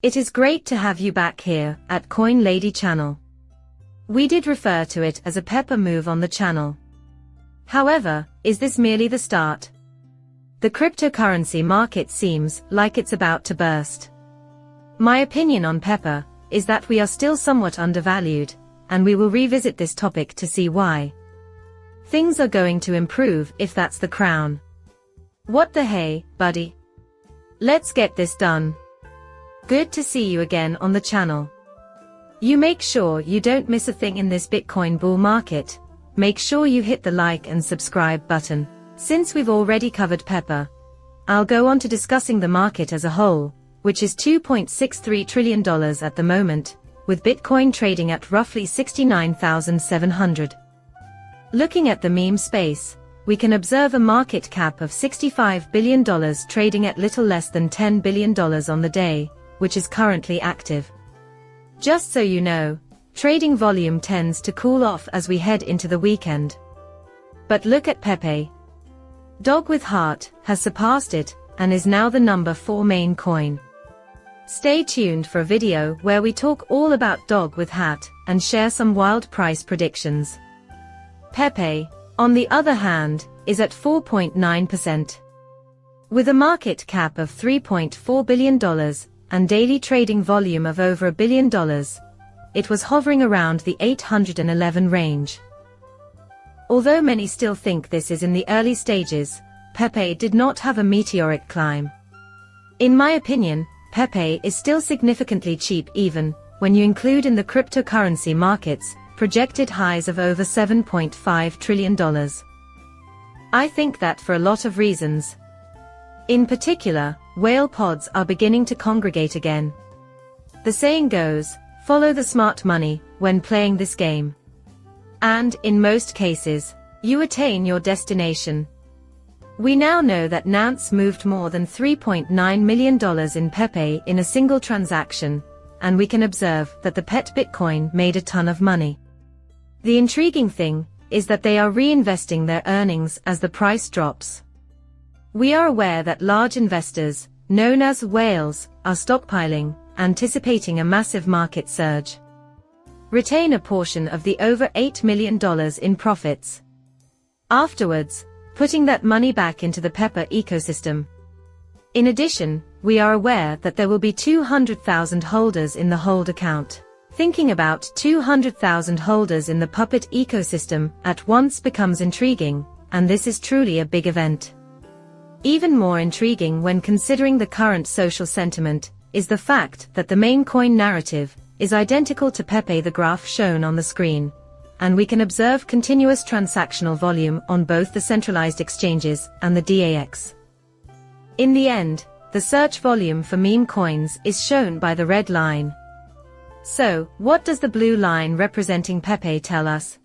It is great to have you back here at Coin Lady channel. We did refer to it as a pepper move on the channel. However, is this merely the start? The cryptocurrency market seems like it's about to burst. My opinion on pepper is that we are still somewhat undervalued, and we will revisit this topic to see why. Things are going to improve if that's the crown. What the hey, buddy? Let's get this done. Good to see you again on the channel. You make sure you don't miss a thing in this Bitcoin bull market. Make sure you hit the like and subscribe button. Since we've already covered pepper, I'll go on to discussing the market as a whole, which is $2.63 trillion at the moment, with Bitcoin trading at roughly 69,700. Looking at the meme space, we can observe a market cap of $65 billion trading at little less than $10 billion on the day, which is currently active. Just so you know, trading volume tends to cool off as we head into the weekend. But look at PEPE. Dog with heart has surpassed it and is now the number 4 main coin. Stay tuned for a video where we talk all about dog with hat and share some wild price predictions. PEPE, on the other hand, is at 4.9%. With a market cap of $3.4 billion, and daily trading volume of over $1 billion, it was hovering around the 811 range. Although many still think this is in the early stages, PEPE did not have a meteoric climb. In my opinion, PEPE is still significantly cheap even when you include in the cryptocurrency markets projected highs of over $7.5 trillion. I think that for a lot of reasons. In particular, whale pods are beginning to congregate again. The saying goes, follow the smart money when playing this game. And, in most cases, you attain your destination. We now know that Nance moved more than $3.9 million in PEPE in a single transaction, and we can observe that the pet Bitcoin made a ton of money. The intriguing thing is that they are reinvesting their earnings as the price drops. We are aware that large investors, known as whales, are stockpiling, anticipating a massive market surge. Retain a portion of the over $8 million in profits. Afterwards, putting that money back into the pepper ecosystem. In addition, we are aware that there will be 200,000 holders in the hold account. Thinking about 200,000 holders in the puppet ecosystem at once becomes intriguing, and this is truly a big event. Even more intriguing when considering the current social sentiment, is the fact that the main coin narrative is identical to PEPE, the graph shown on the screen, and we can observe continuous transactional volume on both the centralized exchanges and the DAX. In the end, the search volume for meme coins is shown by the red line. So, what does the blue line representing PEPE tell us?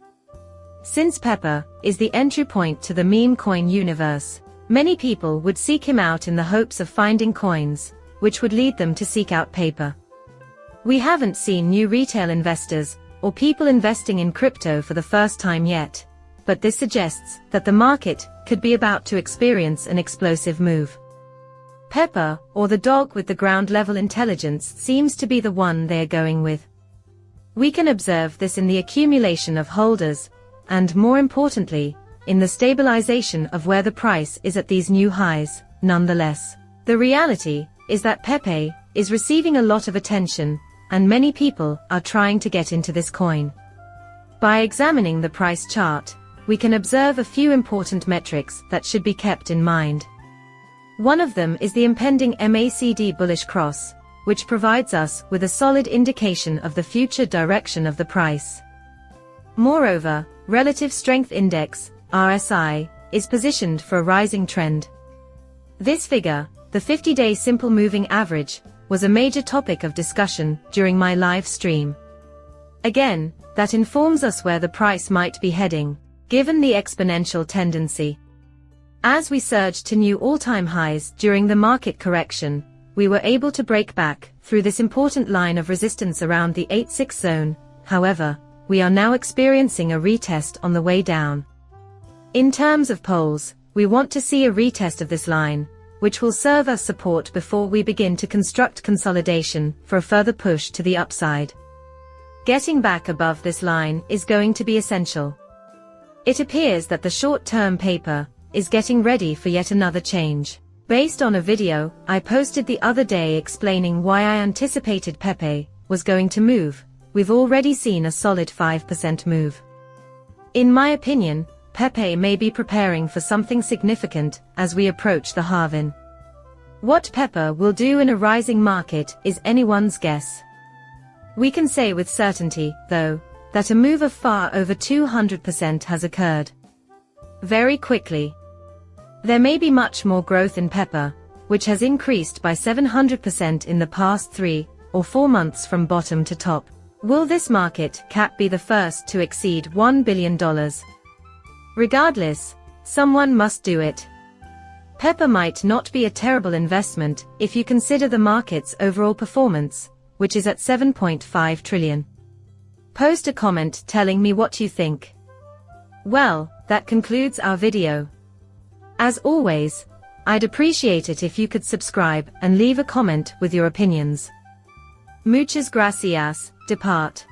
Since pepper is the entry point to the meme coin universe, many people would seek him out in the hopes of finding coins, which would lead them to seek out paper. We haven't seen new retail investors, or people investing in crypto for the first time yet, but this suggests that the market could be about to experience an explosive move. Pepper, or the dog with the ground-level intelligence, seems to be the one they are going with. We can observe this in the accumulation of holders, and more importantly, in the stabilization of where the price is at these new highs. Nonetheless, the reality is that PEPE is receiving a lot of attention, and many people are trying to get into this coin. By examining the price chart, we can observe a few important metrics that should be kept in mind. One of them is the impending MACD bullish cross, which provides us with a solid indication of the future direction of the price. Moreover, Relative Strength Index, RSI, is positioned for a rising trend. This figure, the 50-day simple moving average, was a major topic of discussion during my live stream. Again, that informs us where the price might be heading, given the exponential tendency. As we surged to new all-time highs during the market correction, we were able to break back through this important line of resistance around the 86 zone. However, we are now experiencing a retest on the way down. In terms of polls, we want to see a retest of this line, which will serve as support before we begin to construct consolidation for a further push to the upside. Getting back above this line is going to be essential. It appears that the short-term paper is getting ready for yet another change. Based on a video I posted the other day explaining why I anticipated PEPE was going to move, we've already seen a solid 5% move. In my opinion, PEPE may be preparing for something significant as we approach the halving. What PEPE will do in a rising market is anyone's guess. We can say with certainty, though, that a move of far over 200% has occurred. Very quickly. There may be much more growth in PEPE, which has increased by 700% in the past 3 or 4 months from bottom to top. Will this market cap be the first to exceed $1 billion? Regardless, someone must do it. PEPE might not be a terrible investment if you consider the market's overall performance, which is at 7.5 trillion. Post a comment telling me what you think. Well, that concludes our video. As always, I'd appreciate it if you could subscribe and leave a comment with your opinions. Muchas gracias, depart.